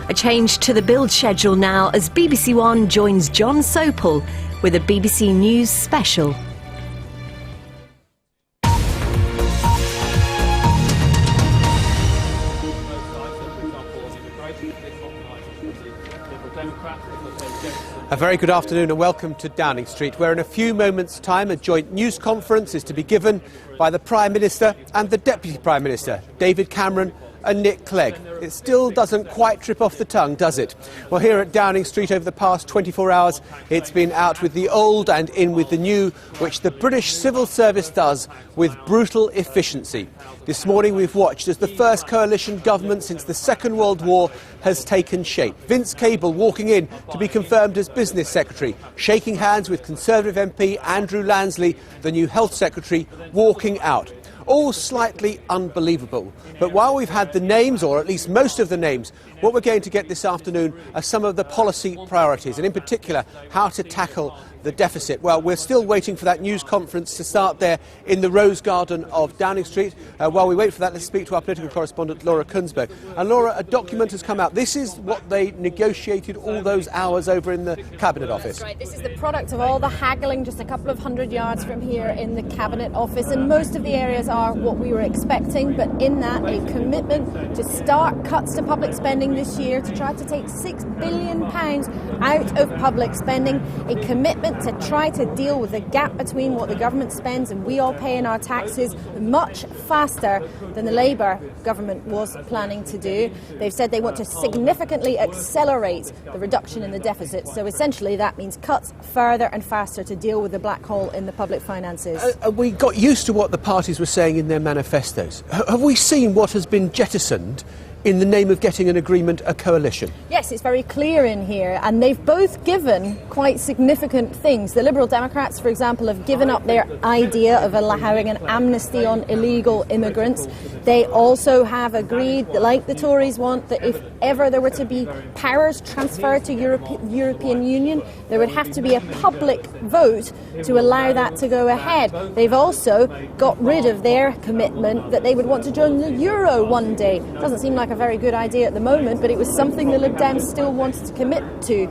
A change to the build schedule now as BBC One joins John Sopel with a BBC News special. A very good afternoon and welcome to Downing Street, where in a few moments' time a joint news conference is to be given by the Prime Minister and the Deputy Prime Minister, David Cameron and Nick Clegg. It still doesn't quite trip off the tongue, does it? Well, here at Downing Street over the past 24 hours, it's been out with the old and in with the new, which the British civil service does with brutal efficiency. This morning we've watched as the first coalition government since the Second World War has taken shape. Vince Cable walking in to be confirmed as Business Secretary, shaking hands with Conservative MP Andrew Lansley, the new Health Secretary, walking out. All slightly unbelievable. But while we've had the names, or at least most of the names, what we're going to get this afternoon are some of the policy priorities, and in particular, how to tackle the deficit. Well, we're still waiting for that news conference to start there in the Rose Garden of Downing Street. While we wait for that, let's speak to our political correspondent, Laura Kunsberg. And Laura, a document has come out. This is what they negotiated all those hours over in the Cabinet Office. That's right. This is the product of all the haggling just a couple of hundred yards from here in the Cabinet Office. And most of the areas are what we were expecting. But in that, a commitment to start cuts to public spending this year, to try to take £6 billion out of public spending, a commitment to try to deal with the gap between what the government spends and we all pay in our taxes much faster than the Labour government was planning to do. They've said they want to significantly accelerate the reduction in the deficit. So essentially that means cuts further and faster to deal with the black hole in the public finances. We got used to what the parties were saying in their manifestos. Have we seen what has been jettisoned in the name of getting an agreement, a coalition? Yes, it's very clear in here, and they've both given quite significant things. The Liberal Democrats, for example, have given up their idea of allowing an amnesty on illegal immigrants. They also have agreed, like the Tories want, that if ever there were to be powers transferred to European Union, there would have to be a public vote to allow that to go ahead. They've also got rid of their commitment that they would want to join the Euro one day. Doesn't seem like a very good idea at the moment, but it was something the Lib Dems still wanted to commit to.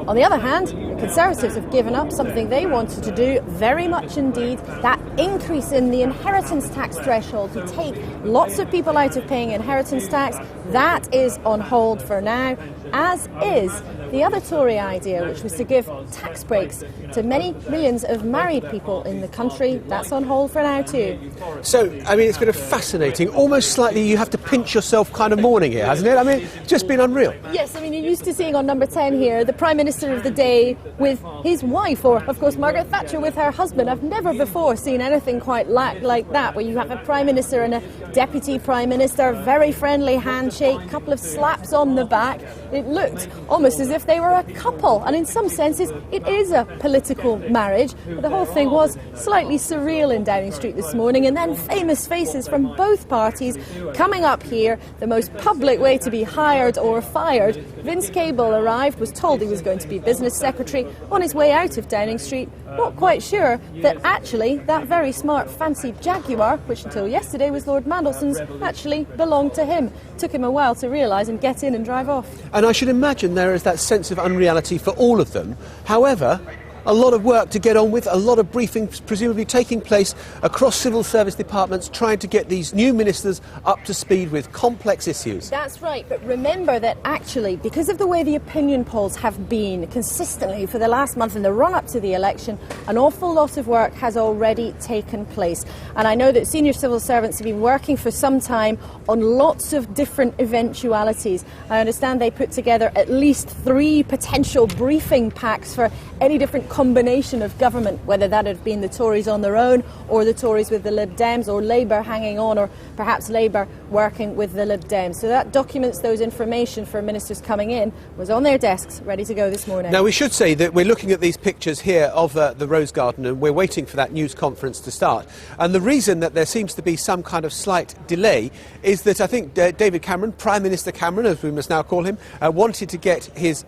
On the other hand, the Conservatives have given up something they wanted to do very much indeed, that increase in the inheritance tax threshold to take lots of people out of paying inheritance tax. That is on hold for now, as is the other Tory idea, which was to give tax breaks to many millions of married people in the country. That's on hold for now too. So, I mean, it's been a fascinating, almost slightly you have to pinch yourself kind of morning here, hasn't it? I mean, it's just been unreal. Yes, I mean, you're used to seeing on number 10 here the Prime Minister of the day with his wife, or of course Margaret Thatcher with her husband. I've never before seen anything quite like that, where you have a Prime Minister and a Deputy Prime Minister, very friendly handshake, couple of slaps on the back. It looked almost as if they were a couple, and in some senses it is a political marriage, but the whole thing was slightly surreal in Downing Street this morning. And then famous faces from both parties coming up here, the most public way to be hired or fired. Vince Cable arrived, was told he was going to be Business Secretary. On his way out of Downing Street, not quite sure that actually that very smart fancy Jaguar, which until yesterday was Lord Mandelson's, actually belonged to him. Took him a while to realise and get in and drive off. And I should imagine there is that sense of unreality for all of them. However, a lot of work to get on with, a lot of briefings presumably taking place across civil service departments trying to get these new ministers up to speed with complex issues. That's right, but remember that actually, because of the way the opinion polls have been consistently for the last month in the run-up to the election, an awful lot of work has already taken place. And I know that senior civil servants have been working for some time on lots of different eventualities. I understand they put together at least 3 potential briefing packs for any different combination of government, whether that had been the Tories on their own or the Tories with the Lib Dems, or Labour hanging on, or perhaps Labour working with the Lib Dems. So that documents those information for ministers coming in was on their desks, ready to go this morning. Now, we should say that we're looking at these pictures here of the Rose Garden, and we're waiting for that news conference to start. And the reason that there seems to be some kind of slight delay is that I think David Cameron, Prime Minister Cameron, as we must now call him, wanted to get his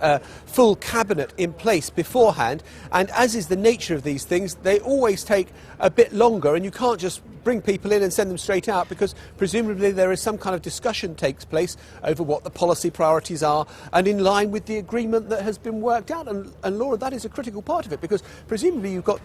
full cabinet in place beforehand. And as is the nature of these things, they always take a bit longer, and you can't just bring people in and send them straight out, because presumably there is some kind of discussion takes place over what the policy priorities are and in line with the agreement that has been worked out. And Laura, that is a critical part of it, because presumably you've got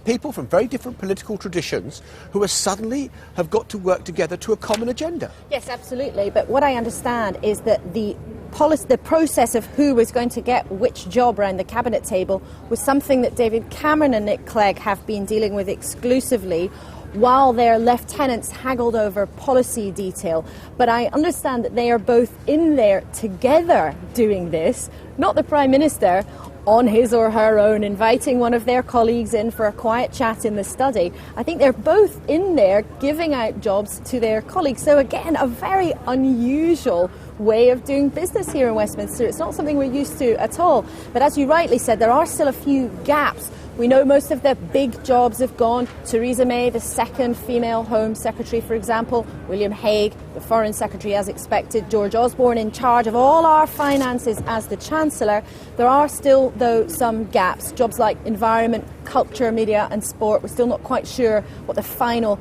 people from very different political traditions who are suddenly have got to work together to a common agenda. Yes, absolutely. But what I understand is that the process of who was going to get which job around the cabinet table was something that David Cameron and Nick Clegg have been dealing with exclusively, while their lieutenants haggled over policy detail. But I understand that they are both in there together doing this, not the Prime Minister on his or her own, inviting one of their colleagues in for a quiet chat in the study. I think they're both in there giving out jobs to their colleagues. So again, a very unusual way of doing business here in Westminster. It's not something we're used to at all. But as you rightly said, there are still a few gaps. We know most of the big jobs have gone. Theresa May, the second female Home Secretary, for example. William Hague, the Foreign Secretary as expected. George Osborne in charge of all our finances as the Chancellor. There are still, though, some gaps. Jobs like environment, culture, media and sport. We're still not quite sure what the final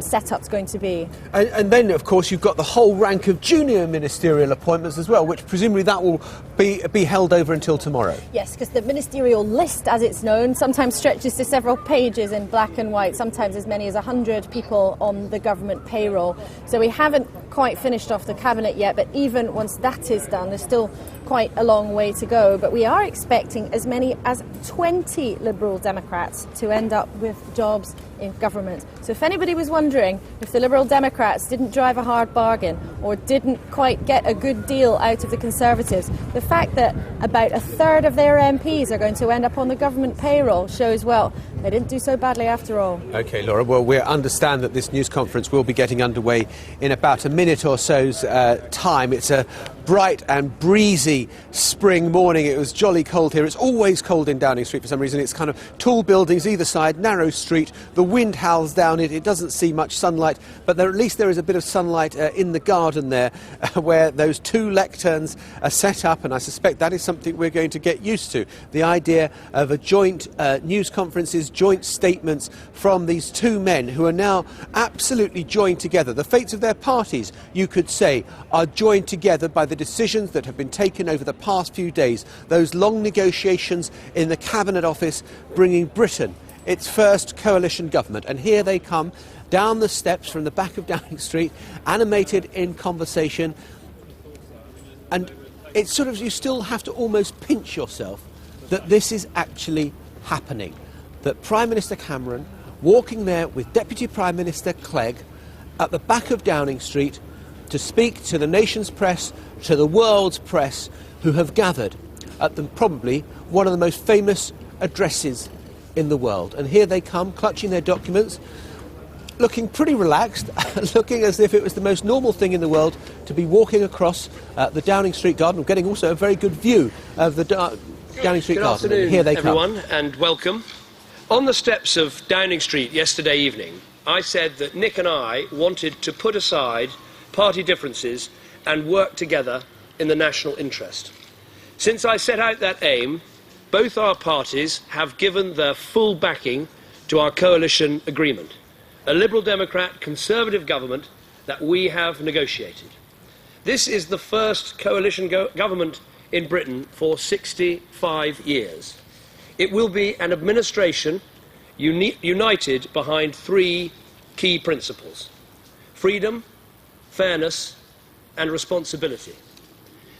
setup's going to be. And then, of course, you've got the whole rank of junior ministerial appointments as well, which presumably that will be held over until tomorrow. Yes, because the ministerial list, as it's known, sometimes stretches to several pages in black and white, sometimes as many as 100 people on the government payroll. So we haven't quite finished off the cabinet yet, but even once that is done, there's still quite a long way to go. But we are expecting as many as 20 Liberal Democrats to end up with jobs in government. So if anybody was wondering if the Liberal Democrats didn't drive a hard bargain or didn't quite get a good deal out of the Conservatives, the fact that about a third of their MPs are going to end up on the government payroll shows, well, they didn't do so badly after all. OK, Laura, well, we understand that this news conference will be getting underway in about a minute or so's time. It's a bright and breezy spring morning. It was jolly cold here. It's always cold in Downing Street for some reason. It's kind of tall buildings either side, narrow street. The wind howls down it. It doesn't see much sunlight, but at least there is a bit of sunlight in the garden there where those two lecterns are set up, and I suspect that is something we're going to get used to. The idea of a joint news conferences, joint statements from these two men who are now absolutely joined together. The fates of their parties, you could say, are joined together by the decisions that have been taken over the past few days, those long negotiations in the Cabinet Office bringing Britain its first coalition government. And here they come down the steps from the back of Downing Street, animated in conversation. And it's sort of, you still have to almost pinch yourself that this is actually happening. That Prime Minister Cameron, walking there with Deputy Prime Minister Clegg at the back of Downing Street to speak to the nation's press, to the world's press, who have gathered at probably one of the most famous addresses in the world. And here they come, clutching their documents, looking pretty relaxed, looking as if it was the most normal thing in the world to be walking across the Downing Street garden, getting also a very good view of the Downing Street garden. Good afternoon, here they everyone, come. and welcome. On the steps of Downing Street yesterday evening, I said that Nick and I wanted to put aside party differences and work together in the national interest. Since I set out that aim, both our parties have given their full backing to our coalition agreement, a Liberal Democrat Conservative government that we have negotiated. This is the first coalition government in Britain for 65 years. It will be an administration united behind three key principles: freedom, fairness and responsibility.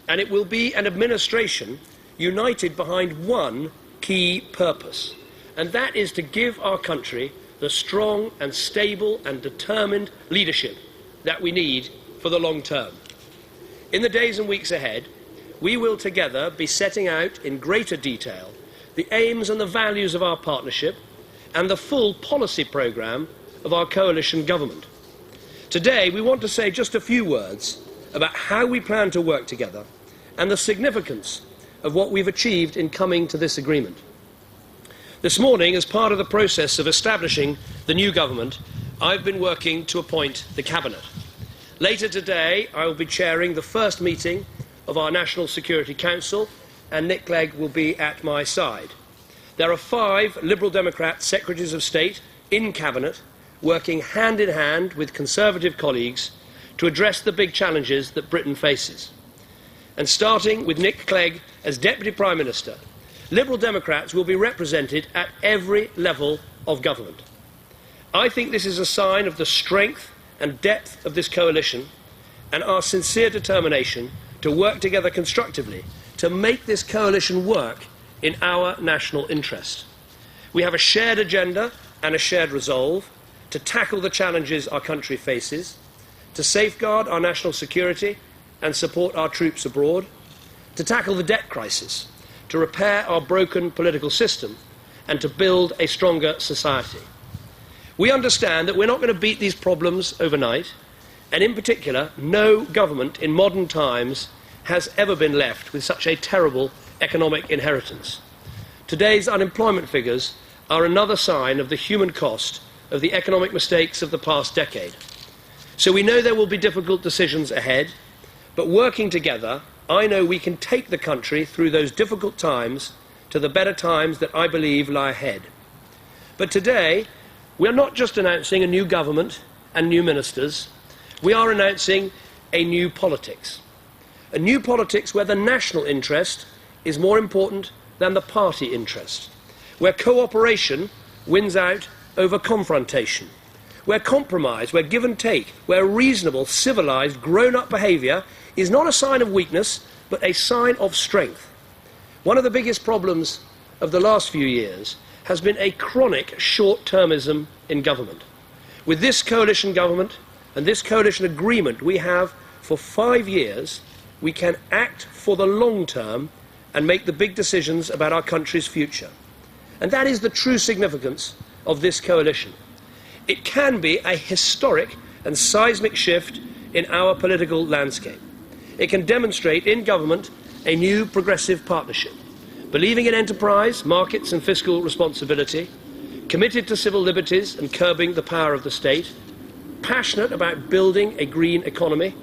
And it will be an administration united behind one key purpose, and that is to give our country the strong and stable and determined leadership that we need for the long term. In the days and weeks ahead, we will together be setting out in greater detail the aims and the values of our partnership and the full policy programme of our coalition government. Today, we want to say just a few words about how we plan to work together and the significance of what we've achieved in coming to this agreement. This morning, as part of the process of establishing the new government, I've been working to appoint the Cabinet. Later today, I will be chairing the first meeting of our National Security Council, and Nick Clegg will be at my side. There are 5 Liberal Democrat Secretaries of State in Cabinet working hand in hand with Conservative colleagues to address the big challenges that Britain faces. And starting with Nick Clegg as Deputy Prime Minister, Liberal Democrats will be represented at every level of government. I think this is a sign of the strength and depth of this coalition and our sincere determination to work together constructively to make this coalition work in our national interest. We have a shared agenda and a shared resolve to tackle the challenges our country faces, to safeguard our national security and support our troops abroad, to tackle the debt crisis, to repair our broken political system, and to build a stronger society. We understand that we're not going to beat these problems overnight, and in particular, no government in modern times has ever been left with such a terrible economic inheritance. Today's unemployment figures are another sign of the human cost of the economic mistakes of the past decade. So we know there will be difficult decisions ahead, but working together, I know we can take the country through those difficult times to the better times that I believe lie ahead. But today, we are not just announcing a new government and new ministers, we are announcing a new politics. A new politics where the national interest is more important than the party interest, where cooperation wins out over confrontation, where compromise, where give and take, where reasonable, civilised, grown-up behaviour is not a sign of weakness, but a sign of strength. One of the biggest problems of the last few years has been a chronic short-termism in government. With this coalition government and this coalition agreement we have for 5 years, we can act for the long term and make the big decisions about our country's future. And that is the true significance of this coalition. It can be a historic and seismic shift in our political landscape. It can demonstrate in government a new progressive partnership, believing in enterprise, markets and fiscal responsibility, committed to civil liberties and curbing the power of the state, passionate about building a green economy,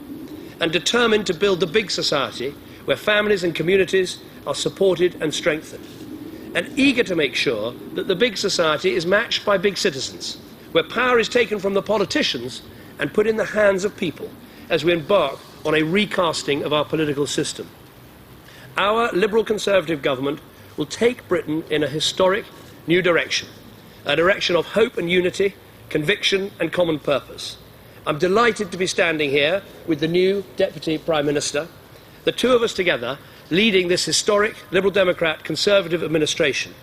and determined to build the big society where families and communities are supported and strengthened, and eager to make sure that the big society is matched by big citizens, where power is taken from the politicians and put in the hands of people as we embark on a recasting of our political system. Our Liberal Conservative government will take Britain in a historic new direction, a direction of hope and unity, conviction and common purpose. I'm delighted to be standing here with the new Deputy Prime Minister, the two of us together leading this historic Liberal Democrat Conservative administration.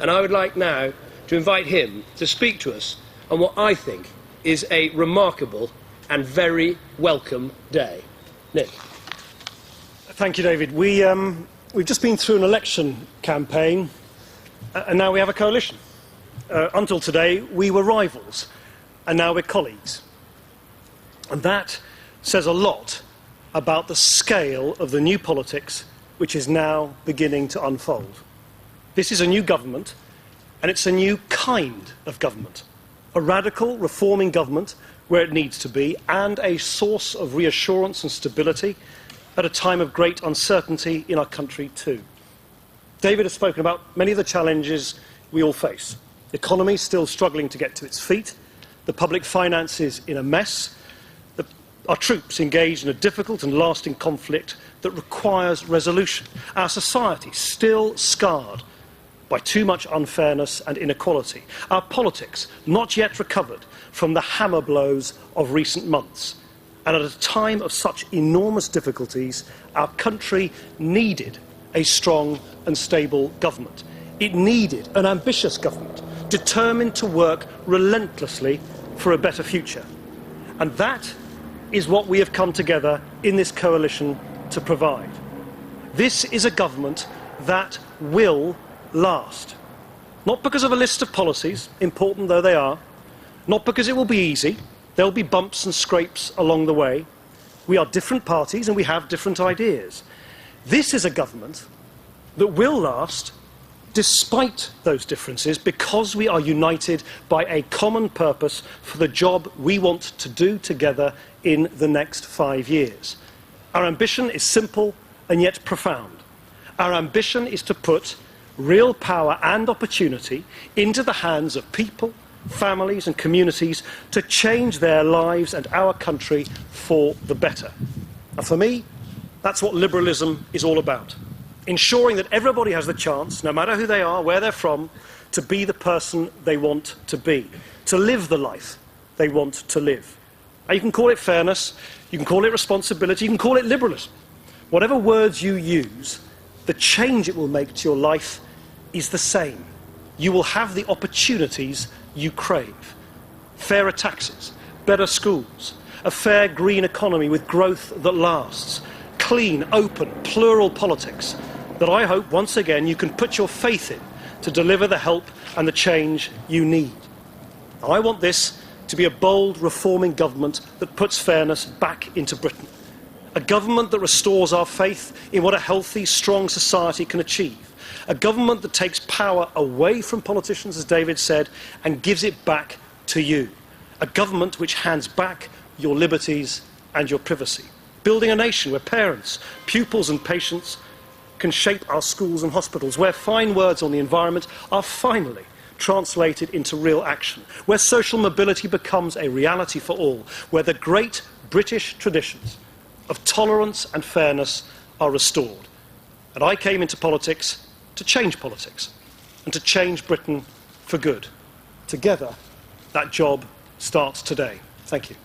And I would like now to invite him to speak to us on what I think is a remarkable and very welcome day. Nick. Thank you, David. We've just been through an election campaign, and now we have a coalition. Until today, we were rivals, and now we're colleagues. And that says a lot about the scale of the new politics which is now beginning to unfold. This is a new government, and it's a new kind of government. A radical, reforming government where it needs to be, and a source of reassurance and stability at a time of great uncertainty in our country too. David has spoken about many of the challenges we all face. The economy still struggling to get to its feet, the public finances in a mess, our troops engaged in a difficult and lasting conflict that requires resolution, our society still scarred by too much unfairness and inequality, our politics not yet recovered from the hammer blows of recent months. And at a time of such enormous difficulties, our country needed a strong and stable government. It needed an ambitious government, determined to work relentlessly for a better future. And that is what we have come together in this coalition to provide. This is a government that will last. Not because of a list of policies, important though they are, not because it will be easy. There will be bumps and scrapes along the way. We are different parties and we have different ideas. This is a government that will last despite those differences, because we are united by a common purpose for the job we want to do together in the next 5 years. Our ambition is simple and yet profound. Our ambition is to put real power and opportunity into the hands of people, families and communities to change their lives and our country for the better. And for me, that's what liberalism is all about. Ensuring that everybody has the chance, no matter who they are, where they're from, to be the person they want to be, to live the life they want to live. Now, you can call it fairness, you can call it responsibility, you can call it liberalism. Whatever words you use, the change it will make to your life is the same. You will have the opportunities you crave. Fairer taxes, better schools, a fair green economy with growth that lasts, clean, open, plural politics that I hope once again you can put your faith in to deliver the help and the change you need. I want this to be a bold, reforming government that puts fairness back into Britain. A government that restores our faith in what a healthy, strong society can achieve. A government that takes power away from politicians, as David said, and gives it back to you. A government which hands back your liberties and your privacy. Building a nation where parents, pupils and patients can shape our schools and hospitals, where fine words on the environment are finally translated into real action, where social mobility becomes a reality for all, where the great British traditions of tolerance and fairness are restored. And I came into politics to change politics and to change Britain for good. Together, that job starts today. Thank you.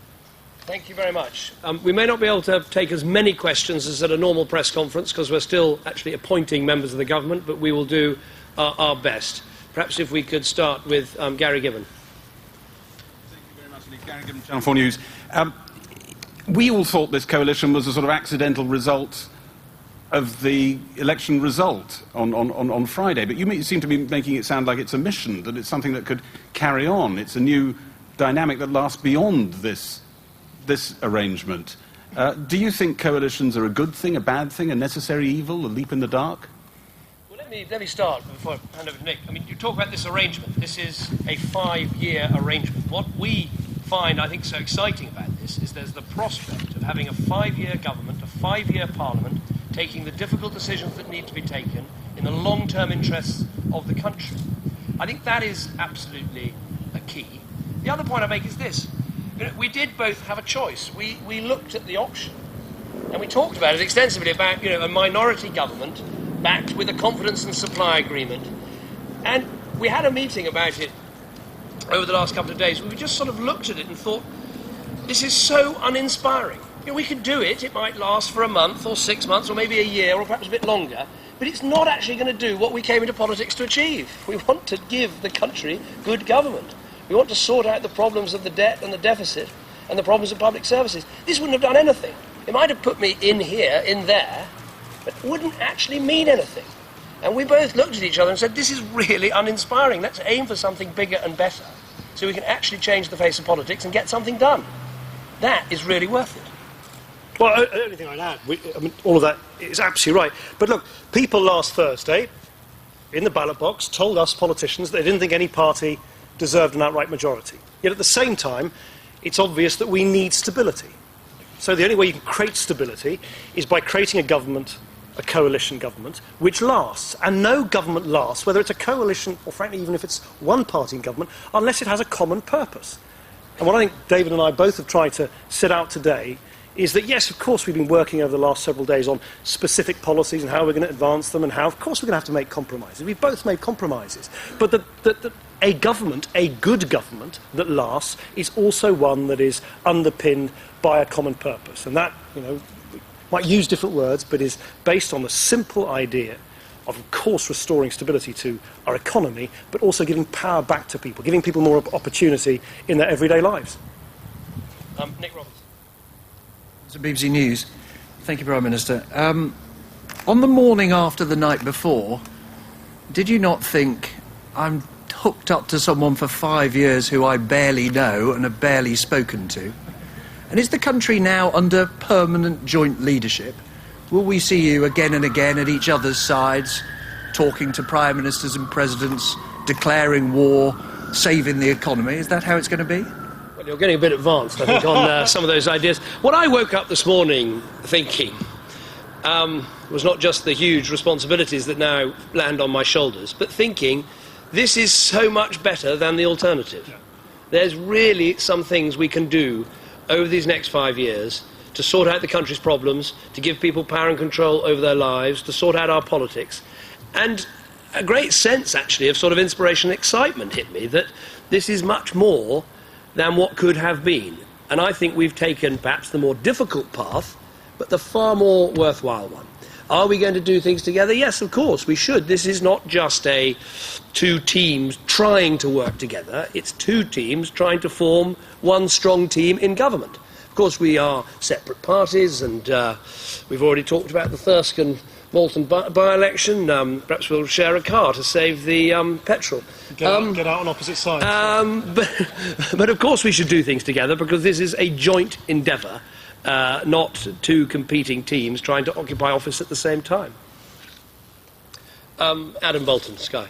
Thank you very much. We may not be able to take as many questions as at a normal press conference because we're still actually appointing members of the government, but we will do our best. Perhaps if we could start with Gary Gibbon. Thank you very much, Nick. Gary Gibbon, Channel 4 News. We all thought this coalition was a sort of accidental result of the election result on Friday, but you seem to be making it sound like it's a mission, that it's something that could carry on. It's a new dynamic that lasts beyond this arrangement. Do you think coalitions are a good thing, a bad thing, a necessary evil, a leap in the dark? Well, let me start before I hand over to Nick. I mean, you talk about this arrangement. This is a 5-year arrangement. What we find, I think, so exciting about this is there's the prospect of having a 5-year government, a 5-year parliament, taking the difficult decisions that need to be taken in the long-term interests of the country. I think that is absolutely a key. The other point I make is this. You know, we did both have a choice. We looked at the option, and we talked about it extensively about, a minority government backed with a confidence and supply agreement. And we had a meeting about it over the last couple of days. We just sort of looked at it and thought, this is so uninspiring. We could do it. It might last for a month or 6 months or maybe a year or perhaps a bit longer, but it's not actually going to do what we came into politics to achieve. We want to give the country good government. We want to sort out the problems of the debt and the deficit and the problems of public services. This wouldn't have done anything. It might have put me in here, in there, but it wouldn't actually mean anything. And we both looked at each other and said, this is really uninspiring. Let's aim for something bigger and better so we can actually change the face of politics and get something done. That is really worth it. Well, the only thing I'd add, all of that is absolutely right. But look, people last Thursday, in the ballot box, told us politicians that they didn't think any party deserved an outright majority. Yet at the same time, it's obvious that we need stability. So the only way you can create stability is by creating a government, a coalition government, which lasts. And no government lasts, whether it's a coalition or, frankly, even if it's one party in government, unless it has a common purpose. And what I think David and I both have tried to set out today is that, yes, of course, we've been working over the last several days on specific policies and how we're going to advance them and how, of course, we're going to have to make compromises. We've both made compromises. But a government, a good government that lasts, is also one that is underpinned by a common purpose. And that, we might use different words, but is based on the simple idea of course, restoring stability to our economy, but also giving power back to people, giving people more opportunity in their everyday lives. Nick Roberts. So BBC News. Thank you, Prime Minister. On the morning after the night before, did you not think, I'm hooked up to someone for 5 years who I barely know and have barely spoken to? And is the country now under permanent joint leadership? Will we see you again and again at each other's sides, talking to prime ministers and presidents, declaring war, saving the economy? Is that how it's going to be? Well, you're getting a bit advanced, I think, on some of those ideas. What I woke up this morning thinking was not just the huge responsibilities that now land on my shoulders, but thinking this is so much better than the alternative. There's really some things we can do over these next 5 years to sort out the country's problems, to give people power and control over their lives, to sort out our politics. And a great sense, actually, of sort of inspiration and excitement hit me that this is much more than what could have been. And I think we've taken perhaps the more difficult path, but the far more worthwhile one. Are we going to do things together? Yes, of course, we should. This is not just two teams trying to work together. It's two teams trying to form one strong team in government. Of course, we are separate parties, and we've already talked about the Thirsk and Malton by-election. Perhaps we'll share a car to save the petrol. Get out on opposite sides. But of course we should do things together, because this is a joint endeavour, not two competing teams trying to occupy office at the same time. Adam Bolton, Sky.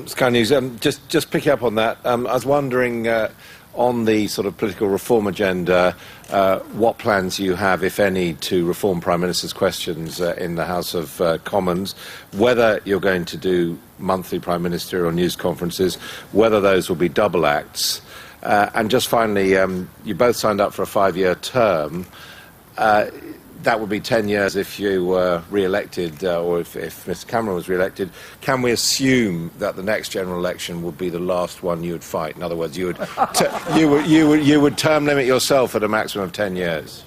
Sky News. Just picking up on that, I was wondering, on the sort of political reform agenda, what plans you have, if any, to reform Prime Minister's questions in the House of Commons, whether you're going to do monthly Prime Ministerial news conferences, whether those will be double acts. And just finally, you both signed up for a 5-year term. That would be 10 years if you were re-elected, or if Mr Cameron was re-elected. Can we assume that the next general election would be the last one you would fight? In other words, you would term limit yourself at a maximum of 10 years.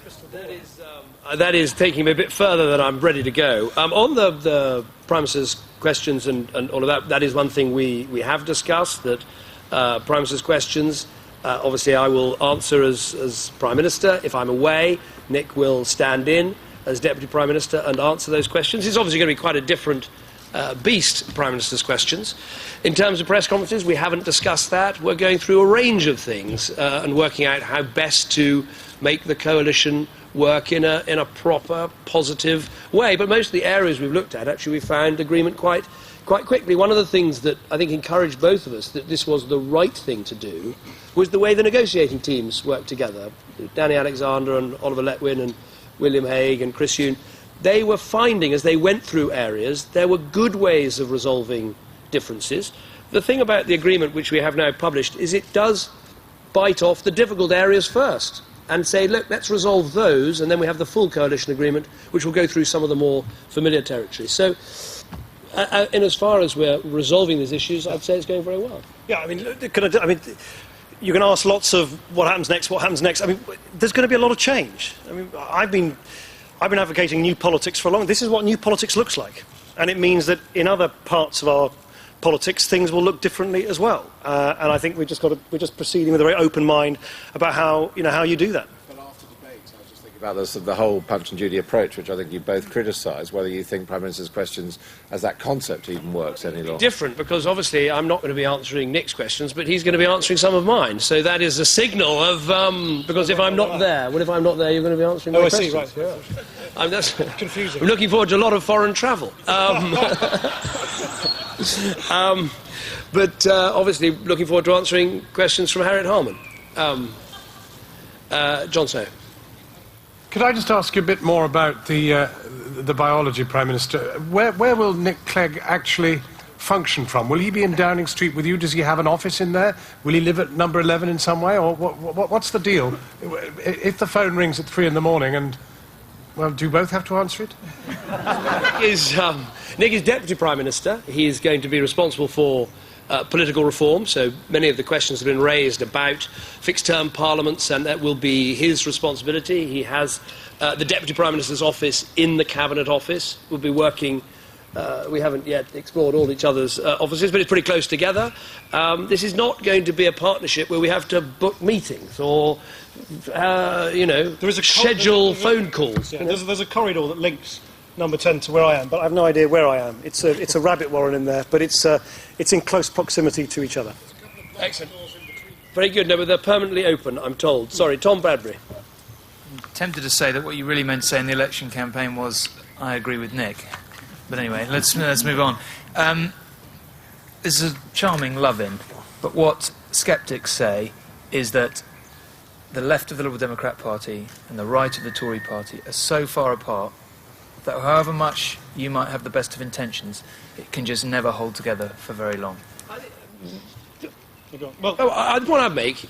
That is taking me a bit further than I'm ready to go. On the Prime Minister's questions and all of that, that is one thing we have discussed, that Prime Minister's questions, obviously I will answer as Prime Minister. If I'm away, Nick will stand in as Deputy Prime Minister and answer those questions. It's obviously going to be quite a different beast, Prime Minister's questions. In terms of press conferences, we haven't discussed that. We're going through a range of things and working out how best to make the coalition work in a proper, positive way. But most of the areas we've looked at, actually, we found agreement quite quickly. One of the things that I think encouraged both of us that this was the right thing to do was the way the negotiating teams worked together. Danny Alexander and Oliver Letwin and William Hague and Chris Huhne, they were finding, as they went through areas, there were good ways of resolving differences. The thing about the agreement, which we have now published, is it does bite off the difficult areas first and say, look, let's resolve those, and then we have the full coalition agreement, which will go through some of the more familiar territories. So, in as far as we're resolving these issues, I'd say it's going very well. Yeah, I mean, you can ask lots of what happens next. I mean, there's going to be a lot of change. I mean, I've been advocating new politics for a long time. This is what new politics looks like. And it means that in other parts of our politics, things will look differently as well. And I think we're just proceeding with a very open mind about how you do that. But after debate, I was just thinking about the whole Punch and Judy approach, which I think you both criticise, whether you think Prime Minister's questions as that concept even works any longer. Different, because obviously I'm not going to be answering Nick's questions, but he's going to be answering some of mine. So that is a signal of, because if I'm not there, you're going to be answering my questions. I see, right. Yeah. That's confusing. I'm looking forward to a lot of foreign travel. But obviously looking forward to answering questions from Harriet Harman. John Snow. Could I just ask you a bit more about the biology, Prime Minister? Where will Nick Clegg actually function from? Will he be in Downing Street with you? Does he have an office in there? Will he live at number 11 in some way? Or what's the deal? If the phone rings at 3 in the morning and, well, do you both have to answer it? Nick is Deputy Prime Minister. He is going to be responsible for political reform, so many of the questions have been raised about fixed-term parliaments, and that will be his responsibility. He has the Deputy Prime Minister's office in the Cabinet Office. We'll be working, we haven't yet explored all each other's offices, but it's pretty close together. This is not going to be a partnership where we have to book meetings or, schedule phone calls. Yeah, there's a corridor that links number 10 to where I am, but I have no idea where I am. It's a rabbit warren in there, but it's in close proximity to each other. Excellent. Very good. No, but they're permanently open, I'm told. Sorry, Tom Bradbury. I'm tempted to say that what you really meant to say in the election campaign was, I agree with Nick. But anyway, let's move on. This is a charming love-in, but what sceptics say is that the left of the Liberal Democrat Party and the right of the Tory Party are so far apart that however much you might have the best of intentions, it can just never hold together for very long. The point I'd make,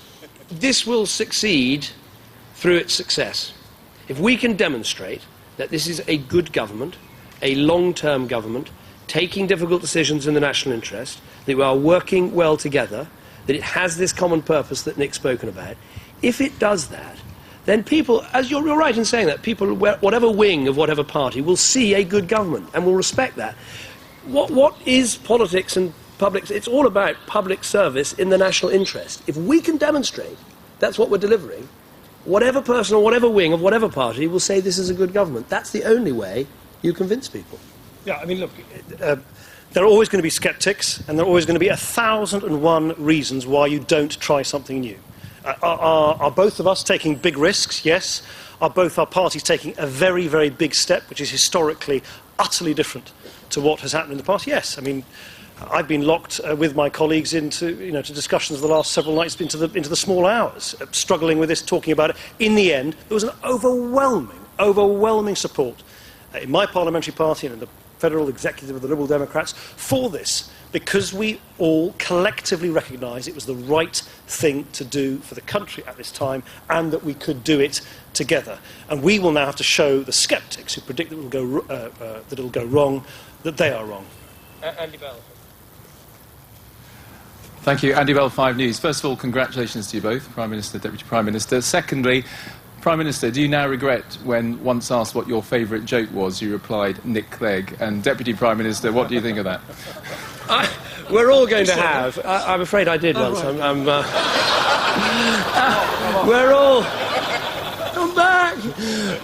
this will succeed through its success. If we can demonstrate that this is a good government, a long-term government, taking difficult decisions in the national interest, that we are working well together, that it has this common purpose that Nick's spoken about, if it does that, then people, as you're right in saying that, people, whatever wing of whatever party, will see a good government and will respect that. What is politics and public? It's all about public service in the national interest. If we can demonstrate that's what we're delivering, whatever person or whatever wing of whatever party will say this is a good government. That's the only way you convince people. Yeah, I mean, look, there are always going to be sceptics, and there are always going to be 1,001 reasons why you don't try something new. Are both of us taking big risks? Yes. Are both our parties taking a very, very big step, which is historically utterly different to what has happened in the past? Yes. I mean, I've been locked with my colleagues into to discussions the last several nights into the small hours, struggling with this, talking about it. In the end, there was an overwhelming support in my parliamentary party and in the federal executive of the Liberal Democrats for this, because we all collectively recognise it was the right thing to do for the country at this time, and that we could do it together. And we will now have to show the sceptics who predict that it'll go wrong, that they are wrong. Andy Bell. Thank you. Andy Bell, 5 News. First of all, congratulations to you both, Prime Minister, Deputy Prime Minister. Secondly, Prime Minister, do you now regret when once asked what your favourite joke was, you replied, Nick Clegg? And Deputy Prime Minister, what do you think of that? We're all going to have... I'm afraid I did once. Right. We're all... Come back!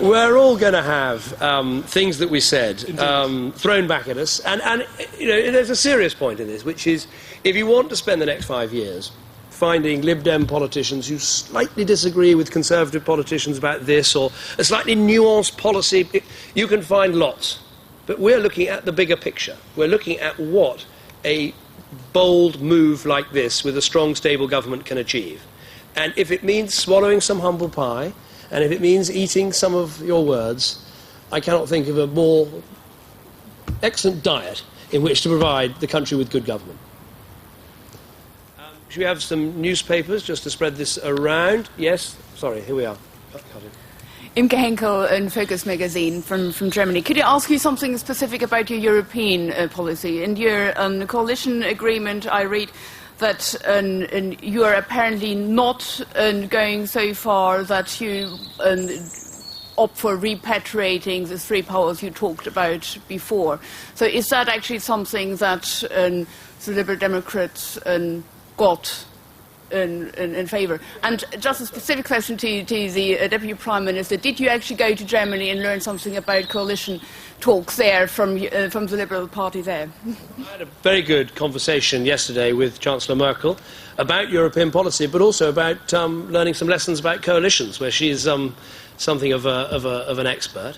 We're all going to have things that we said thrown back at us. And there's a serious point in this, which is, if you want to spend the next 5 years finding Lib Dem politicians who slightly disagree with Conservative politicians about this, or a slightly nuanced policy, you can find lots. But we're looking at the bigger picture. We're looking at what a bold move like this with a strong, stable government can achieve. And if it means swallowing some humble pie, and if it means eating some of your words, I cannot think of a more excellent diet in which to provide the country with good government. Should we have some newspapers just to spread this around? Yes? Sorry, here we are. Imke Henkel in Focus magazine from Germany. Could I ask you something specific about your European policy? In your coalition agreement, I read that you are apparently not going so far that you opt for repatriating the 3 powers you talked about before. So is that actually something that the Liberal Democrats got in favour? And just a specific question to the Deputy Prime Minister, did you actually go to Germany and learn something about coalition talks there from the Liberal Party there? I had a very good conversation yesterday with Chancellor Merkel about European policy, but also about learning some lessons about coalitions, where she is something of an expert.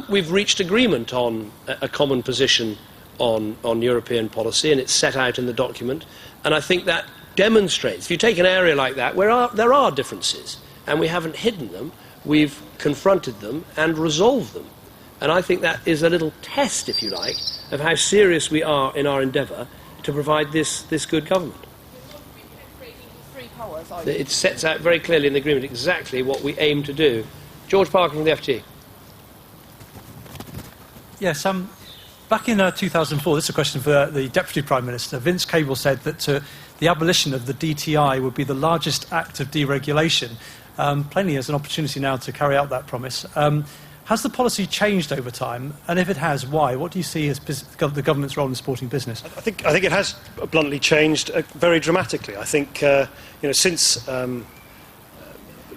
We've reached agreement on a common position on European policy, and it's set out in the document. And I think that demonstrates, if you take an area like that, where there are differences, and we haven't hidden them, we've confronted them and resolved them. And I think that is a little test, if you like, of how serious we are in our endeavour to provide this good government. It sets out very clearly in the agreement exactly what we aim to do. George Parker from the FT. Yes, back in 2004, this is a question for the Deputy Prime Minister, Vince Cable said that the abolition of the DTI would be the largest act of deregulation. Plainly there's an opportunity now to carry out that promise. Has the policy changed over time? And if it has, why? What do you see as the government's role in supporting business? I think it has bluntly changed very dramatically. I think since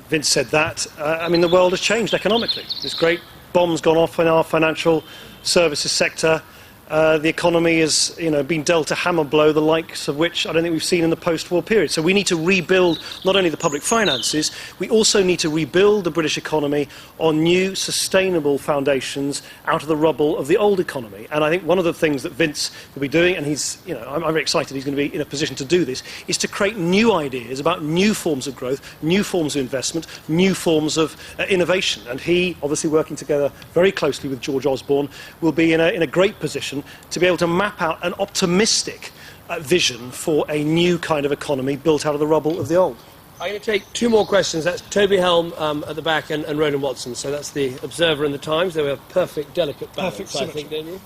Vince said that, the world has changed economically. This great bomb's gone off in our financial services sector. the economy has been dealt a hammer blow, the likes of which I don't think we've seen in the post-war period. So we need to rebuild not only the public finances, we also need to rebuild the British economy on new, sustainable foundations out of the rubble of the old economy. And I think one of the things that Vince will be doing, and I'm very excited he's going to be in a position to do this, is to create new ideas about new forms of growth, new forms of investment, new forms of innovation. And he, obviously working together very closely with George Osborne, will be in a great position to be able to map out an optimistic vision for a new kind of economy built out of the rubble of the old. I'm going to take two more questions. That's Toby Helm at the back and Ronan Watson. So that's the Observer and the Times. They were a perfect, delicate balance, I think, don't you?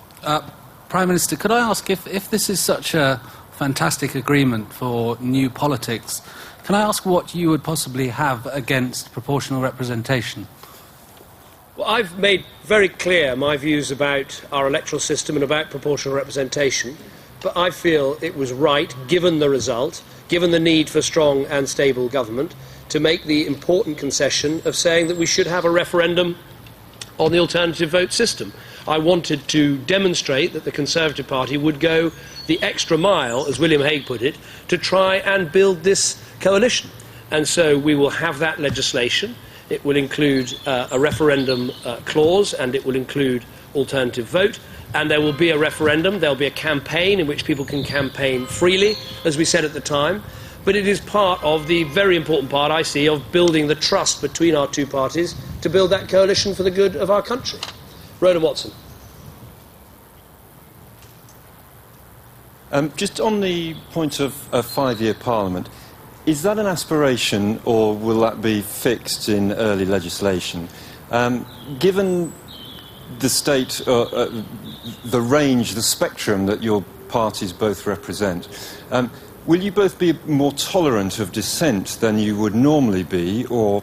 Prime Minister, could I ask if this is such a fantastic agreement for new politics, can I ask what you would possibly have against proportional representation? Well, I've made very clear my views about our electoral system and about proportional representation, but I feel it was right, given the result, given the need for strong and stable government, to make the important concession of saying that we should have a referendum on the alternative vote system. I wanted to demonstrate that the Conservative Party would go the extra mile, as William Hague put it, to try and build this coalition. And so we will have that legislation. It will include a referendum clause, and it will include alternative vote. And there will be a referendum, there will be a campaign in which people can campaign freely, as we said at the time. But it is part of the very important part, I see, of building the trust between our two parties to build that coalition for the good of our country. Ronan Watson. Just on the point of a five-year Parliament, is that an aspiration or will that be fixed in early legislation? Given the state, the range, the spectrum that your parties both represent, will you both be more tolerant of dissent than you would normally be, or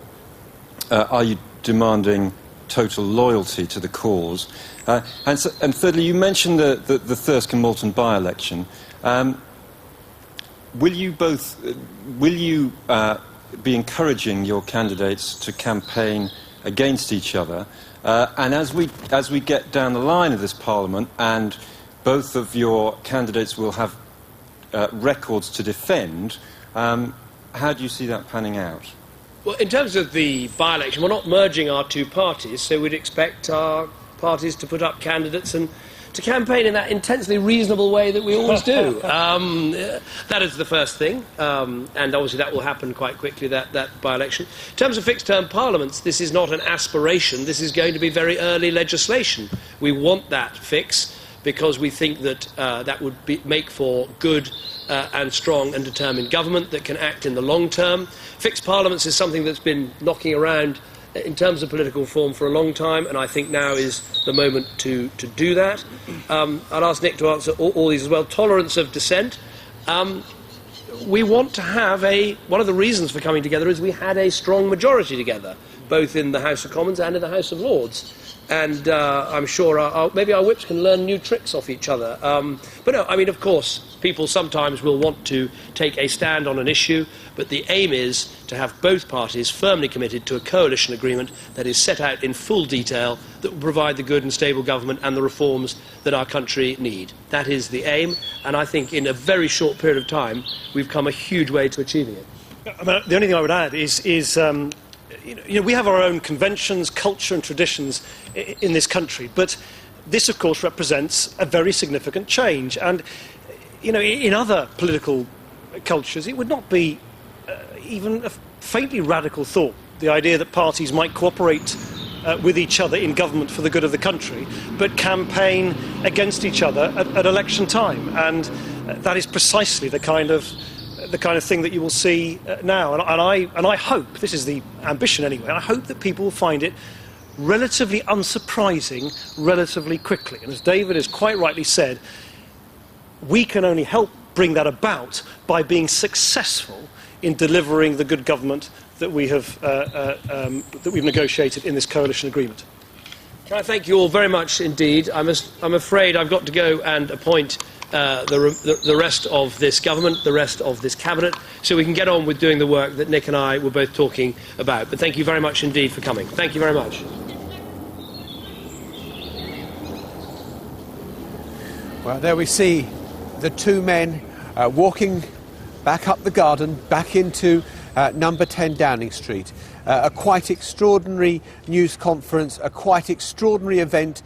are you demanding total loyalty to the cause? And thirdly, you mentioned the Thirsk and Moulton by-election. Will you be encouraging your candidates to campaign against each other? And as we get down the line of this Parliament, and both of your candidates will have records to defend, how do you see that panning out? Well, in terms of the by-election, we're not merging our two parties, so we'd expect our parties to put up candidates and to campaign in that intensely reasonable way that we always do. That is the first thing, and obviously that will happen quite quickly, that by-election. In terms of fixed-term parliaments, this is not an aspiration, this is going to be very early legislation. We want that fix because we think that that would make for good and strong and determined government that can act in the long term. Fixed parliaments is something that's been knocking around in terms of political reform for a long time, and I think now is the moment to do that. I'll ask Nick to answer all these as well. Tolerance of dissent. We want to have one of the reasons for coming together is we had a strong majority together, both in the House of Commons and in the House of Lords. And I'm sure maybe our whips can learn new tricks off each other. But no, I mean, of course, people sometimes will want to take a stand on an issue, but the aim is to have both parties firmly committed to a coalition agreement that is set out in full detail, that will provide the good and stable government and the reforms that our country need. That is the aim, and I think in a very short period of time, we've come a huge way to achieving it. I mean, the only thing I would add is we have our own conventions, culture and traditions in this country, but this, of course, represents a very significant change. And, in other political cultures, it would not be even a faintly radical thought, the idea that parties might cooperate with each other in government for the good of the country, but campaign against each other at election time. And that is precisely the kind of thing that you will see now. And I hope, this is the ambition anyway, I hope that people will find it relatively unsurprising relatively quickly. And as David has quite rightly said, we can only help bring that about by being successful in delivering the good government that we have that we've negotiated in this coalition agreement. Can I thank you all very much indeed. I'm afraid I've got to go and appoint the rest of this government, the rest of this cabinet, so we can get on with doing the work that Nick and I were both talking about. But thank you very much indeed for coming. Thank you very much. Well, there we see the two men walking back up the garden, back into number 10 Downing Street. A quite extraordinary news conference, a quite extraordinary event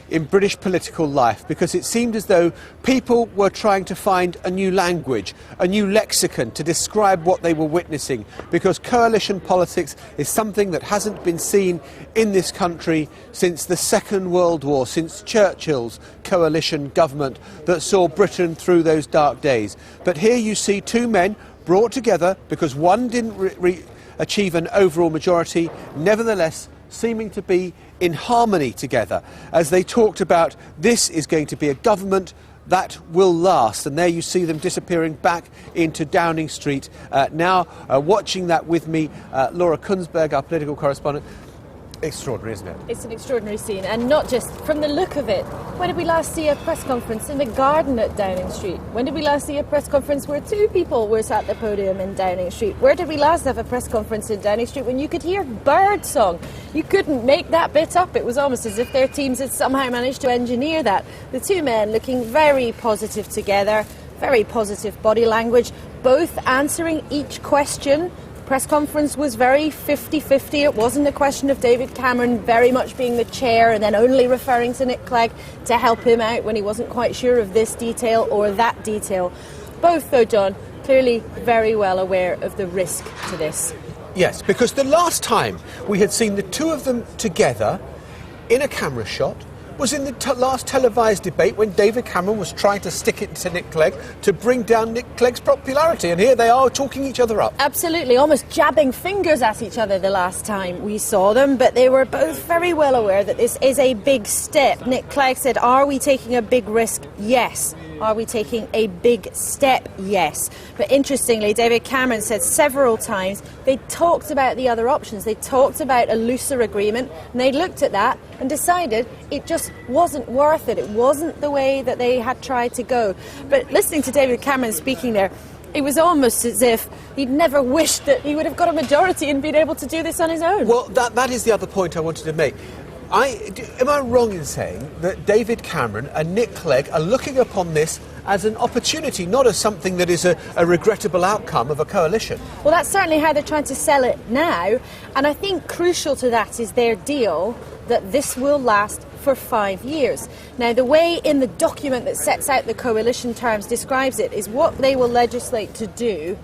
in British political life, because it seemed as though people were trying to find a new language, a new lexicon to describe what they were witnessing, because coalition politics is something that hasn't been seen in this country since the Second World War, since Churchill's coalition government that saw Britain through those dark days. But here you see two men brought together because one didn't achieve an overall majority, nevertheless seeming to be in harmony together as they talked about this is going to be a government that will last. And there you see them disappearing back into Downing Street. Now watching that with me, Laura Kunsberg, our political correspondent. Extraordinary, isn't it? It's an extraordinary scene, and not just from the look of it. When did we last see a press conference in the garden at Downing Street? When did we last see a press conference where two people were sat at the podium in Downing Street? Where did we last have a press conference in Downing Street when you could hear bird song? You couldn't make that bit up. It was almost as if their teams had somehow managed to engineer that. The two men looking very positive together, very positive body language, both answering each question. Press conference was very 50-50. It wasn't a question of David Cameron very much being the chair and then only referring to Nick Clegg to help him out when he wasn't quite sure of this detail or that detail. Both, though, John, clearly very well aware of the risk to this. Yes, because the last time we had seen the two of them together in a camera shot was in the last televised debate when David Cameron was trying to stick it to Nick Clegg to bring down Nick Clegg's popularity, and here they are talking each other up. Absolutely, almost jabbing fingers at each other the last time we saw them, but they were both very well aware that this is a big step. Nick Clegg said, are we taking a big risk? Yes. Are we taking a big step? Yes. But interestingly, David Cameron said several times they talked about the other options. They talked about a looser agreement, and they looked at that and decided it just wasn't worth it. It wasn't the way that they had tried to go. But listening to David Cameron speaking there, it was almost as if he'd never wished that he would have got a majority and been able to do this on his own. Well, that is the other point I wanted to make. Am I wrong in saying that David Cameron and Nick Clegg are looking upon this as an opportunity, not as something that is a regrettable outcome of a coalition? Well, that's certainly how they're trying to sell it now, and I think crucial to that is their deal that this will last for 5 years. Now, the way in the document that sets out the coalition terms describes it is what they will legislate to do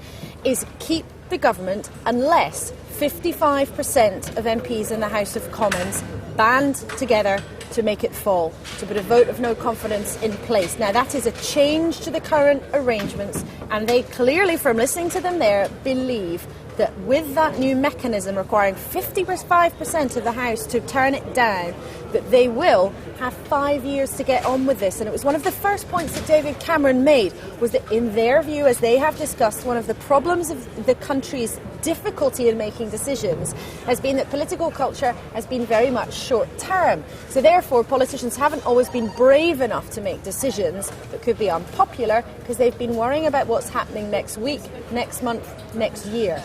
is keep the government unless 55% of MPs in the House of Commons band together to make it fall, to put a vote of no confidence in place. Now, that is a change to the current arrangements, and they clearly, from listening to them there, believe that with that new mechanism requiring 55% of the House to turn it down, that they will have 5 years to get on with this. And it was one of the first points that David Cameron made, was that in their view, as they have discussed, one of the problems of the country's difficulty in making decisions has been that political culture has been very much short-term. So therefore, politicians haven't always been brave enough to make decisions that could be unpopular because they've been worrying about what's happening next week, next month, next year.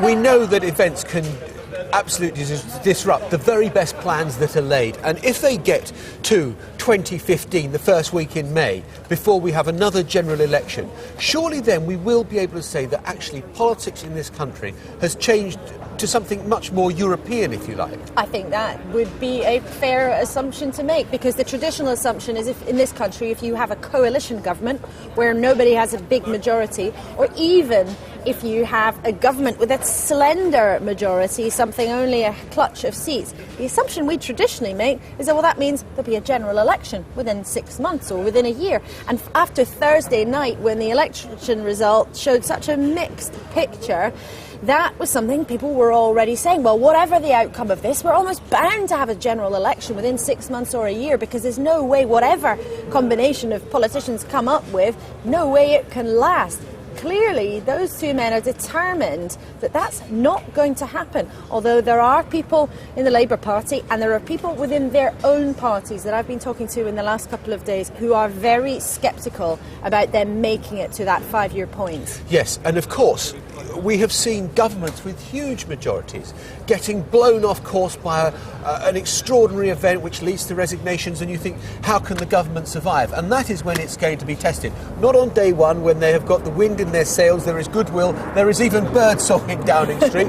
We know that events can absolutely disrupt the very best plans that are laid, and if they get to 2015, the first week in May, before we have another general election, surely then we will be able to say that actually politics in this country has changed to something much more European, if you like. I think that would be a fair assumption to make, because the traditional assumption is if in this country, if you have a coalition government where nobody has a big majority, or even if you have a government with a slender majority, something only a clutch of seats, the assumption we traditionally make is that, well, that means there'll be a general election within 6 months or within a year. And after Thursday night, when the election result showed such a mixed picture, that was something people were already saying, well, whatever the outcome of this, we're almost bound to have a general election within 6 months or a year, because there's no way, whatever combination of politicians come up with, no way it can last. Clearly, those two men are determined that that's not going to happen, although there are people in the Labour Party and there are people within their own parties that I've been talking to in the last couple of days who are very sceptical about them making it to that 5 year point. Yes, and of course, we have seen governments with huge majorities getting blown off course by an extraordinary event which leads to resignations, and you think, how can the government survive? And that is when it's going to be tested. Not on day one, when they have got the wind in their sails, there is goodwill, there is even birdsong in Downing Street.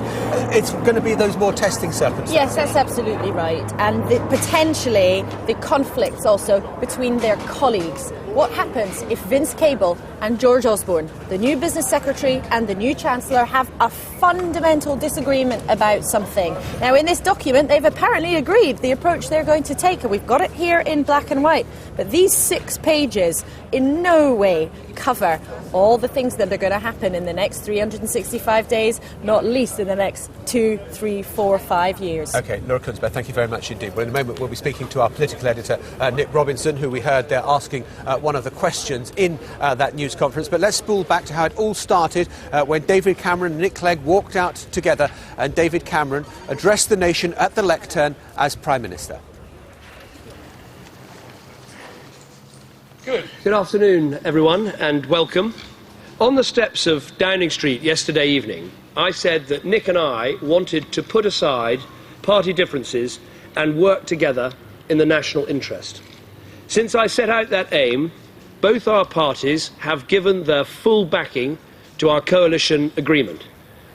It's going to be those more testing circumstances. Yes, that's absolutely right. And potentially the conflicts also between their colleagues. What happens if Vince Cable and George Osborne, the new business secretary and the new chancellor, have a fundamental disagreement about something? Now, in this document, they've apparently agreed the approach they're going to take, and we've got it here in black and white. But these 6 pages in no way cover all the things that are going to happen in the next 365 days, not least in the next 2, 3, 4, 5 years. OK, Laura Kunsberg, thank you very much indeed. Well, in a moment we'll be speaking to our political editor, Nick Robinson, who we heard there asking one of the questions in that news conference. But let's spool back to how it all started when David Cameron and Nick Clegg walked out together, and David Cameron addressed the nation at the lectern as Prime Minister. Good afternoon, everyone, and welcome. On the steps of Downing Street yesterday evening, I said that Nick and I wanted to put aside party differences and work together in the national interest. Since I set out that aim, both our parties have given their full backing to our coalition agreement,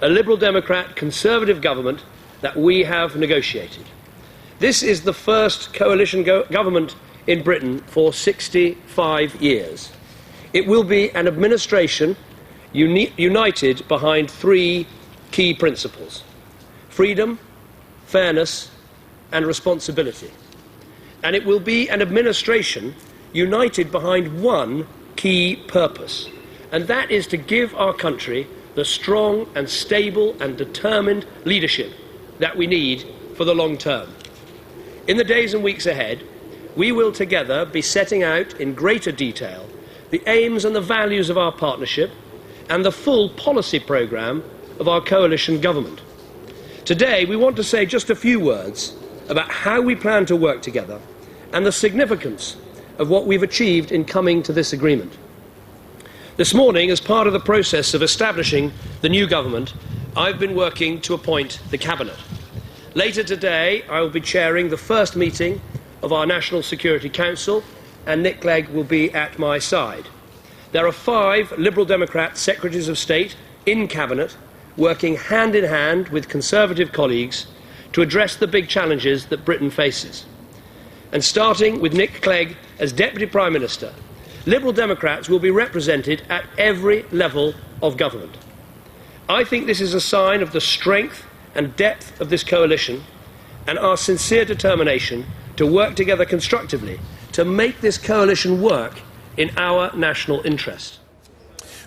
a Liberal Democrat Conservative government that we have negotiated. This is the first coalition government in Britain for 65 years. It will be an administration united behind 3 key principles: freedom, fairness and responsibility. And it will be an administration united behind one key purpose, and that is to give our country the strong and stable and determined leadership that we need for the long term. In the days and weeks ahead, we will together be setting out in greater detail the aims and the values of our partnership and the full policy programme of our coalition government. Today, we want to say just a few words about how we plan to work together and the significance of what we've achieved in coming to this agreement. This morning, as part of the process of establishing the new government, I've been working to appoint the Cabinet. Later today, I will be chairing the first meeting of our National Security Council, and Nick Clegg will be at my side. There are 5 Liberal Democrat Secretaries of State in Cabinet working hand in hand with Conservative colleagues to address the big challenges that Britain faces. And starting with Nick Clegg as Deputy Prime Minister, Liberal Democrats will be represented at every level of government. I think this is a sign of the strength and depth of this coalition and our sincere determination to work together constructively to make this coalition work in our national interest.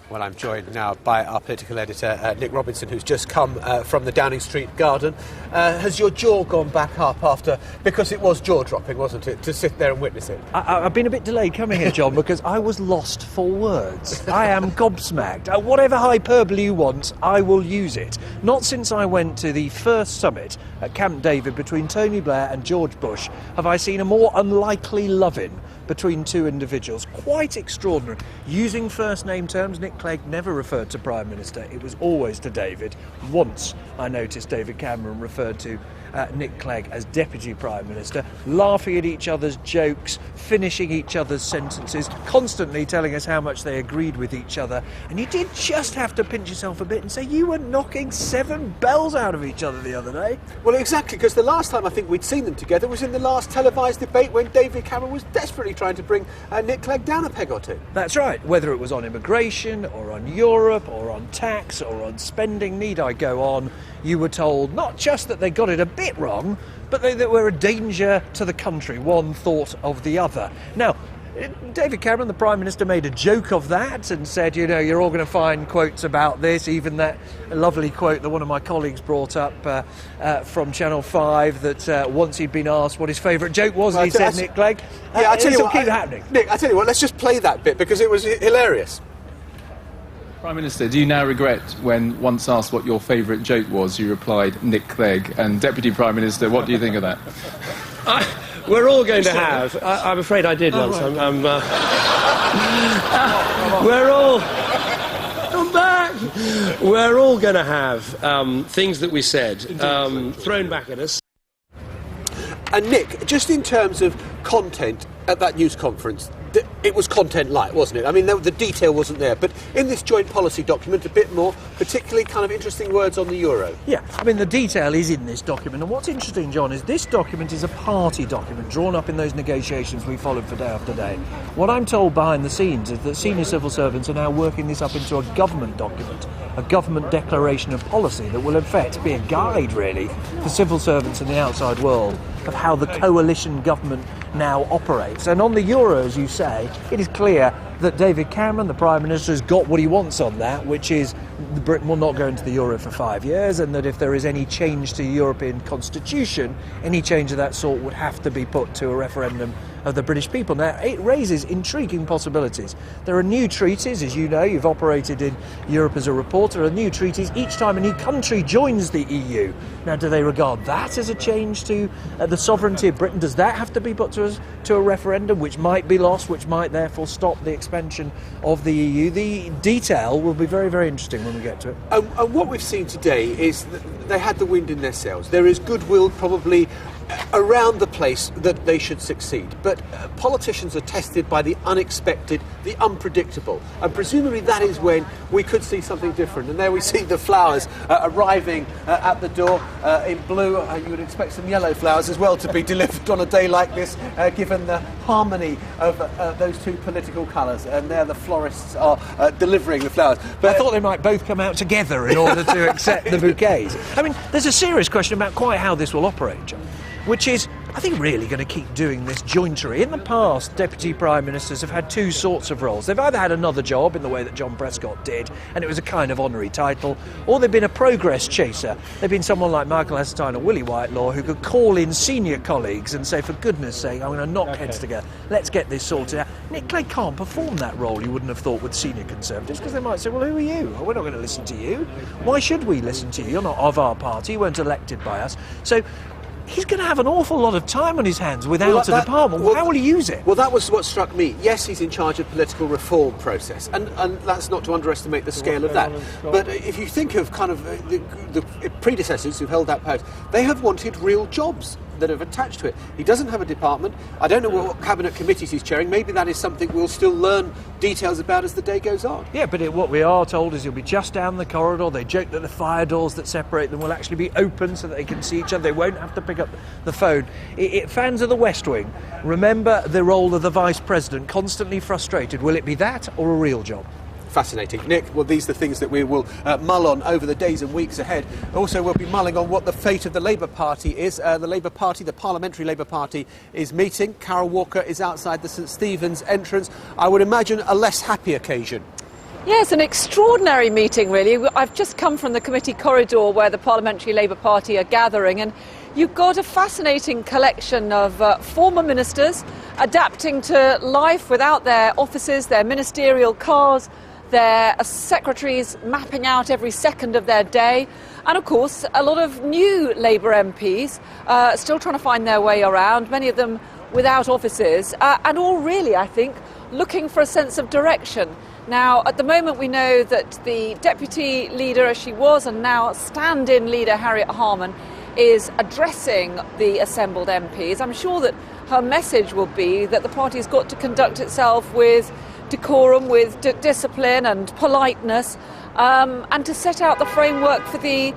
Well, I'm joined now by our political editor, Nick Robinson, who's just come from the Downing Street garden. Has your jaw gone back up after, because it was jaw-dropping, wasn't it, to sit there and witness it? I've been a bit delayed coming here, John, because I was lost for words. I am gobsmacked. Whatever hyperbole you want, I will use it. Not since I went to the first summit at Camp David between Tony Blair and George Bush have I seen a more unlikely love-in between 2 individuals. Quite extraordinary. Using first name terms, Nick Clegg never referred to Prime Minister. It was always to David. Once I noticed David Cameron referred to Nick Clegg as Deputy Prime Minister, laughing at each other's jokes, finishing each other's sentences, constantly telling us how much they agreed with each other. And you did just have to pinch yourself a bit and say you were knocking 7 bells out of each other the other day. Well, exactly, because the last time I think we'd seen them together was in the last televised debate when David Cameron was desperately trying to bring Nick Clegg down a peg or 2. That's right. Whether it was on immigration, or on Europe, or on tax, or on spending, need I go on, you were told not just that they got it a bit wrong, but they were a danger to the country. One thought of the other. Now, David Cameron, the Prime Minister, made a joke of that and said, you know, you're all going to find quotes about this, even that lovely quote that one of my colleagues brought up from Channel 5, that once he'd been asked what his favourite joke was, and he said Nick Clegg. Yeah, I tell you what, keep happening. Nick, I tell you what, let's just play that bit because it was hilarious. Prime Minister, do you now regret when, once asked what your favourite joke was, you replied Nick Clegg? And Deputy Prime Minister, what do you think of that? We're all going to have. I'm afraid I did once. Right. We're all. Come back. We're all going to have things that we said thrown back at us. And Nick, just in terms of content at that news conference, it was content light, wasn't it? I mean, the detail wasn't there. But in this joint policy document, a bit more, particularly kind of interesting words on the euro. Yeah, I mean, the detail is in this document. And what's interesting, John, is this document is a party document drawn up in those negotiations we followed for day after day. What I'm told behind the scenes is that senior civil servants are now working this up into a government document, a government declaration of policy that will, in fact, be a guide, really, for civil servants in the outside world of how the coalition government now operates. And on the euro, as you say, it is clear that David Cameron, the Prime Minister, has got what he wants on that, which is Britain will not go into the euro for 5 years, and that if there is any change to the European constitution, any change of that sort would have to be put to a referendum of the British people. Now, it raises intriguing possibilities. There are new treaties, as you know, you've operated in Europe as a reporter, there are new treaties each time a new country joins the EU. Now, do they regard that as a change to the sovereignty of Britain? Does that have to be put to a referendum, which might be lost, which might therefore stop the expansion of the EU? The detail will be very, very interesting when we get to it. And what we've seen today is that they had the wind in their sails. There is goodwill probably around the place that they should succeed. But politicians are tested by the unexpected, the unpredictable. And presumably that is when we could see something different. And there we see the flowers arriving at the door in blue. You would expect some yellow flowers as well to be delivered on a day like this, given the harmony of those two political colours. And there the florists are delivering the flowers. But I thought they might both come out together in order to accept the bouquets. I mean, there's a serious question about quite how this will operate, John, which is, I think, really going to keep doing this jointery. In the past, Deputy Prime Ministers have had two sorts of roles. They've either had another job in the way that John Prescott did, and it was a kind of honorary title, or they've been a progress chaser. They've been someone like Michael Heseltine or Willie Whitelaw who could call in senior colleagues and say, for goodness sake, I'm going to knock heads together. Let's get this sorted out. Nick Clegg can't perform that role, you wouldn't have thought, with senior Conservatives, because they might say, well, who are you? We're not going to listen to you. Why should we listen to you? You're not of our party. You weren't elected by us. So he's going to have an awful lot of time on his hands without a department. How will he use it? Well, that was what struck me. Yes, he's in charge of political reform process, and that's not to underestimate the scale of that. But if you think of kind of the predecessors who've held that post, they have wanted real jobs that have attached to it. He doesn't have a department. I don't know what cabinet committees he's chairing. Maybe that is something we'll still learn details about as the day goes on. Yeah, but what we are told is he'll be just down the corridor. They joke that the fire doors that separate them will actually be open so that they can see each other. They won't have to pick up the phone. Fans of the West Wing, remember the role of the Vice President, constantly frustrated. Will it be that or a real job? Fascinating. Nick, well, these are the things that we will mull on over the days and weeks ahead. Also, we'll be mulling on what the fate of the Labour Party is. The Labour Party, the Parliamentary Labour Party, is meeting. Carol Walker is outside the St Stephen's entrance. I would imagine a less happy occasion. Yes, an extraordinary meeting, really. I've just come from the committee corridor where the Parliamentary Labour Party are gathering, and you've got a fascinating collection of former ministers adapting to life without their offices, their ministerial cars, their secretaries mapping out every second of their day, and of course a lot of new Labour MPs still trying to find their way around, many of them without offices, and all really, I think, looking for a sense of direction. Now, at the moment we know that the deputy leader, as she was, and now stand-in leader Harriet Harman, is addressing the assembled MPs. I'm sure that her message will be that the party's got to conduct itself with decorum, with discipline and politeness, and to set out the framework for the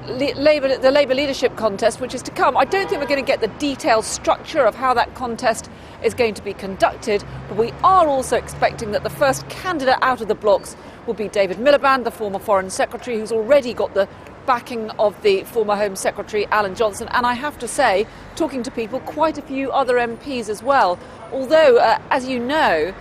Labour leadership contest, which is to come. I don't think we're going to get the detailed structure of how that contest is going to be conducted, but we are also expecting that the first candidate out of the blocks will be David Miliband, the former Foreign Secretary, who's already got the backing of the former Home Secretary Alan Johnson, and I have to say, talking to people, quite a few other MPs as well. Although, as you know,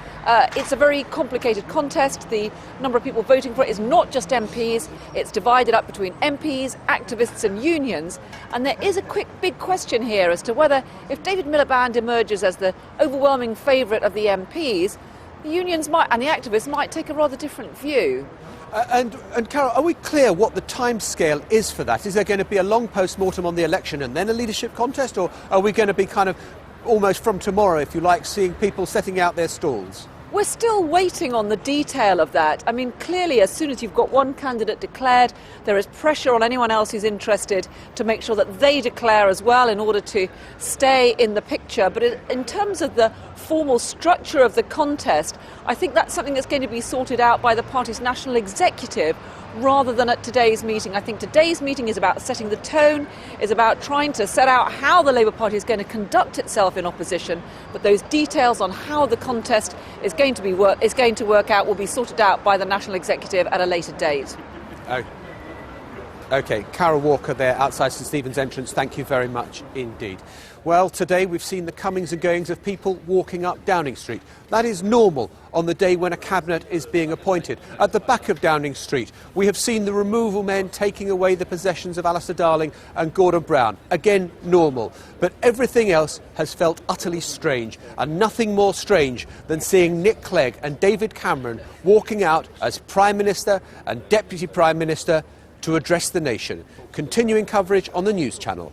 it's a very complicated contest. The number of people voting for it is not just MPs. It's divided up between MPs, activists and unions. And there is a big question here as to whether, if David Miliband emerges as the overwhelming favourite of the MPs, the unions and the activists might take a rather different view. And Carol, are we clear what the timescale is for that? Is there going to be a long post-mortem on the election and then a leadership contest, or are we going to be kind of almost from tomorrow, if you like, seeing people setting out their stalls? We're still waiting on the detail of that. I mean, clearly, as soon as you've got one candidate declared, there is pressure on anyone else who's interested to make sure that they declare as well in order to stay in the picture. But in terms of the formal structure of the contest, I think that's something that's going to be sorted out by the party's national executive rather than at today's meeting. I think today's meeting is about setting the tone, is about trying to set out how the Labour Party is going to conduct itself in opposition, but those details on how the contest is going to work out will be sorted out by the national executive at a later date. OK, Carol Walker there outside St Stephen's entrance, thank you very much indeed. Well, today we've seen the comings and goings of people walking up Downing Street. That is normal on the day when a cabinet is being appointed. At the back of Downing Street, we have seen the removal men taking away the possessions of Alistair Darling and Gordon Brown. Again, normal. But everything else has felt utterly strange, and nothing more strange than seeing Nick Clegg and David Cameron walking out as Prime Minister and Deputy Prime Minister to address the nation. Continuing coverage on the News Channel.